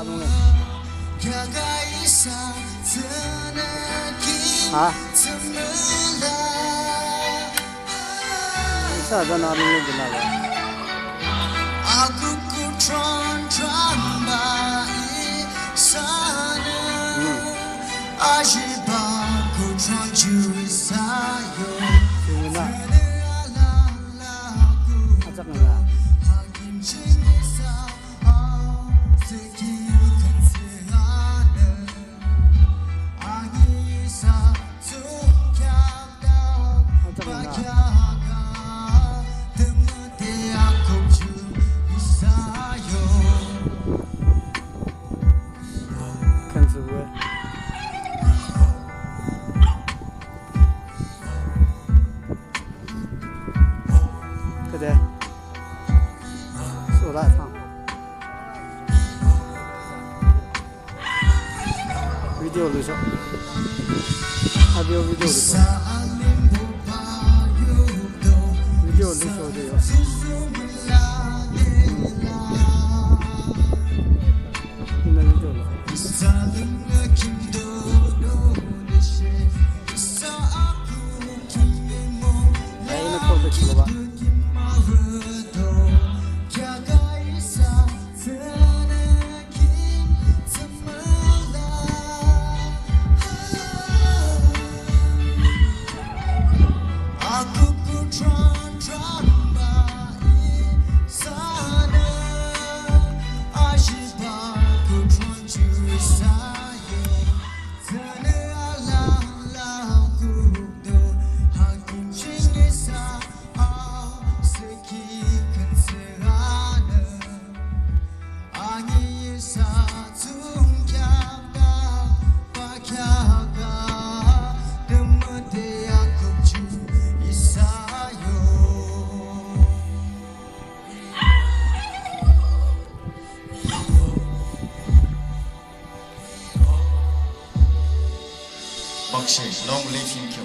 luôn này. Hả? Sao ra nó luôn lên nào vậy? Chắc là 그래 쏘라상 비디오 넣으셔 아비오 비디오 넣으셔 비디오 넣으셔도 돼요 있는 비디오 넣으셔 에이는 또 넣으셔 봐 Bakshi, long live him.